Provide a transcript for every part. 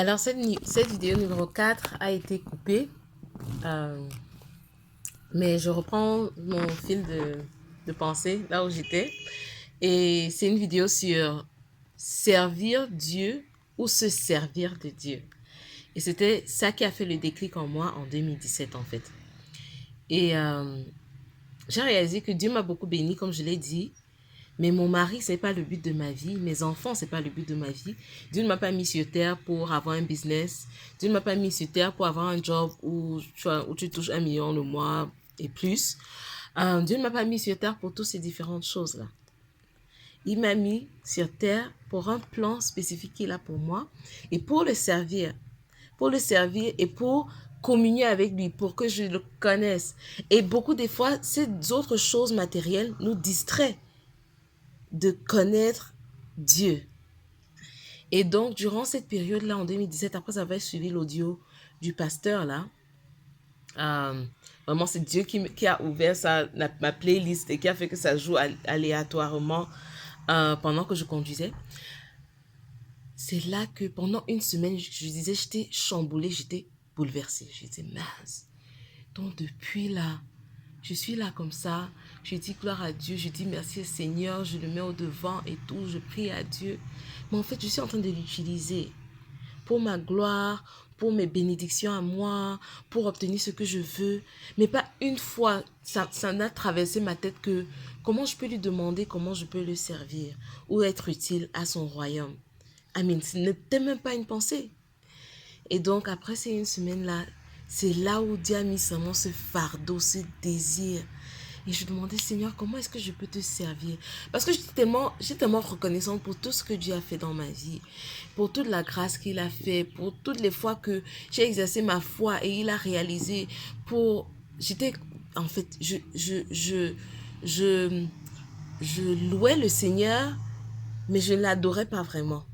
Alors, cette vidéo numéro 4 a été coupée, euh, mais je reprends mon fil de pensée là où j'étais. Et c'est une vidéo sur servir Dieu ou se servir de Dieu. Et c'était ça qui a fait le déclic en moi en 2017 en fait. Et j'ai réalisé que Dieu m'a beaucoup béni, comme je l'ai dit. Mais mon mari, c'est pas le but de ma vie. Mes enfants, c'est pas le but de ma vie. Dieu ne m'a pas mis sur terre pour avoir un business. Dieu ne m'a pas mis sur terre pour avoir un job où tu touches 1 million le mois et plus. Dieu ne m'a pas mis sur terre pour toutes ces différentes choses-là. Il m'a mis sur terre pour un plan spécifique qu'il a pour moi et pour le servir. Pour le servir et pour communier avec lui, pour que je le connaisse. Et beaucoup des fois, ces autres choses matérielles nous distraient de connaître Dieu. Et donc, durant cette période-là, en 2017, après avoir suivi l'audio du pasteur, là, vraiment, c'est Dieu qui a ouvert ma playlist et qui a fait que ça joue aléatoirement pendant que je conduisais. C'est là que pendant une semaine, je disais, j'étais chamboulée, j'étais bouleversée. Je disais, mince. Donc, depuis là, je suis là comme ça, je dis gloire à Dieu, je dis merci Seigneur, je le mets au devant et tout, je prie à Dieu. Mais en fait, je suis en train de l'utiliser pour ma gloire, pour mes bénédictions à moi, pour obtenir ce que je veux. Mais pas une fois, ça n'a traversé ma tête que comment je peux lui demander, comment je peux le servir ou être utile à son royaume. Amen, ce n'était même pas une pensée. Et donc, après ces une semaine-là, c'est là où Dieu a mis seulement ce fardeau, ce désir. Et je demandais, Seigneur, comment est-ce que je peux te servir? Parce que j'étais tellement reconnaissante pour tout ce que Dieu a fait dans ma vie, pour toute la grâce qu'il a fait, pour toutes les fois que j'ai exercé ma foi et il a réalisé. En fait, je louais le Seigneur, mais je ne l'adorais pas vraiment.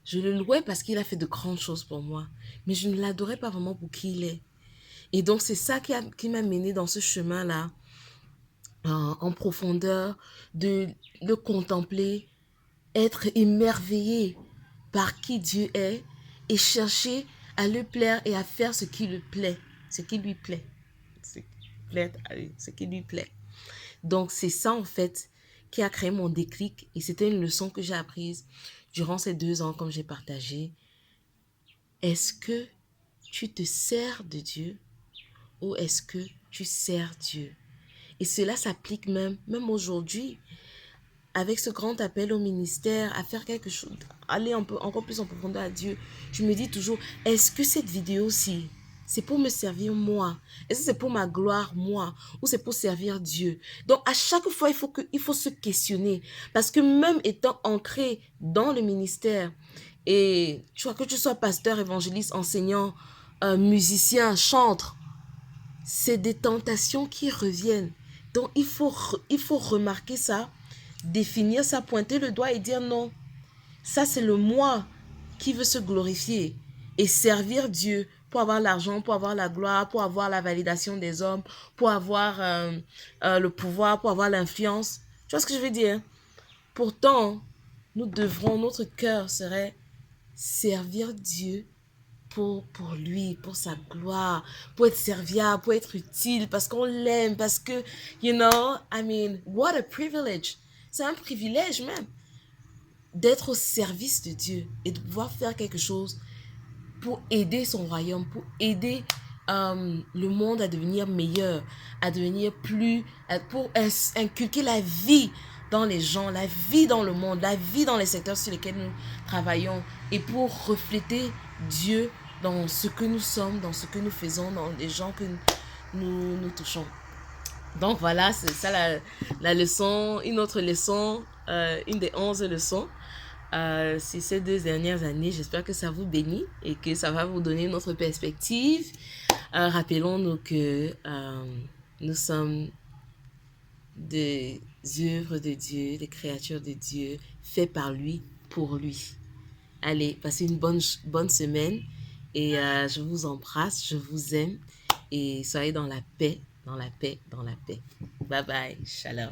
Je le louais parce qu'il a fait de grandes choses pour moi, mais je ne l'adorais pas vraiment pour qui il est. Et donc, c'est ça qui m'a mené dans ce chemin-là, en profondeur, de le contempler, être émerveillé par qui Dieu est et chercher à le plaire et à faire ce qui lui plaît, ce qui lui plaît, ce qui lui plaît. Donc, c'est ça, en fait, qui a créé mon déclic et c'était une leçon que j'ai apprise durant ces 2 ans, comme j'ai partagé. Est-ce que tu te sers de Dieu ou est-ce que tu sers Dieu? Et cela s'applique même aujourd'hui, avec ce grand appel au ministère, à faire quelque chose, aller un peu encore plus en profondeur à Dieu. Je me dis toujours, est-ce que cette vidéo-ci, c'est pour me servir moi? Est-ce que c'est pour ma gloire moi? Ou c'est pour servir Dieu? Donc à chaque fois, il faut se questionner. Parce que même étant ancré dans le ministère, et tu vois, que tu sois pasteur, évangéliste, enseignant, musicien, chantre, c'est des tentations qui reviennent. Donc il faut remarquer ça, définir ça, pointer le doigt et dire non, ça c'est le moi qui veut se glorifier et servir Dieu pour avoir l'argent, pour avoir la gloire, pour avoir la validation des hommes, pour avoir le pouvoir, pour avoir l'influence. Tu vois ce que je veux dire? Pourtant, notre cœur serait servir Dieu pour lui, pour sa gloire, pour être serviable, pour être utile, parce qu'on l'aime, parce que, I mean, what a privilege. C'est un privilège même d'être au service de Dieu et de pouvoir faire quelque chose pour aider son royaume, pour aider le monde à devenir meilleur, à devenir pour inculquer la vie dans les gens, la vie dans le monde, la vie dans les secteurs sur lesquels nous travaillons et pour refléter Dieu dans ce que nous sommes, dans ce que nous faisons, dans les gens que nous touchons. Donc voilà, c'est ça la leçon, une autre leçon, une des 11 leçons. C'est ces 2 dernières années, j'espère que ça vous bénit et que ça va vous donner une autre perspective. Rappelons-nous que nous sommes des œuvres de Dieu, des créatures de Dieu, faites par lui, pour lui. Allez, passez une bonne semaine et je vous embrasse, je vous aime et soyez dans la paix, dans la paix, dans la paix. Bye bye, shalom.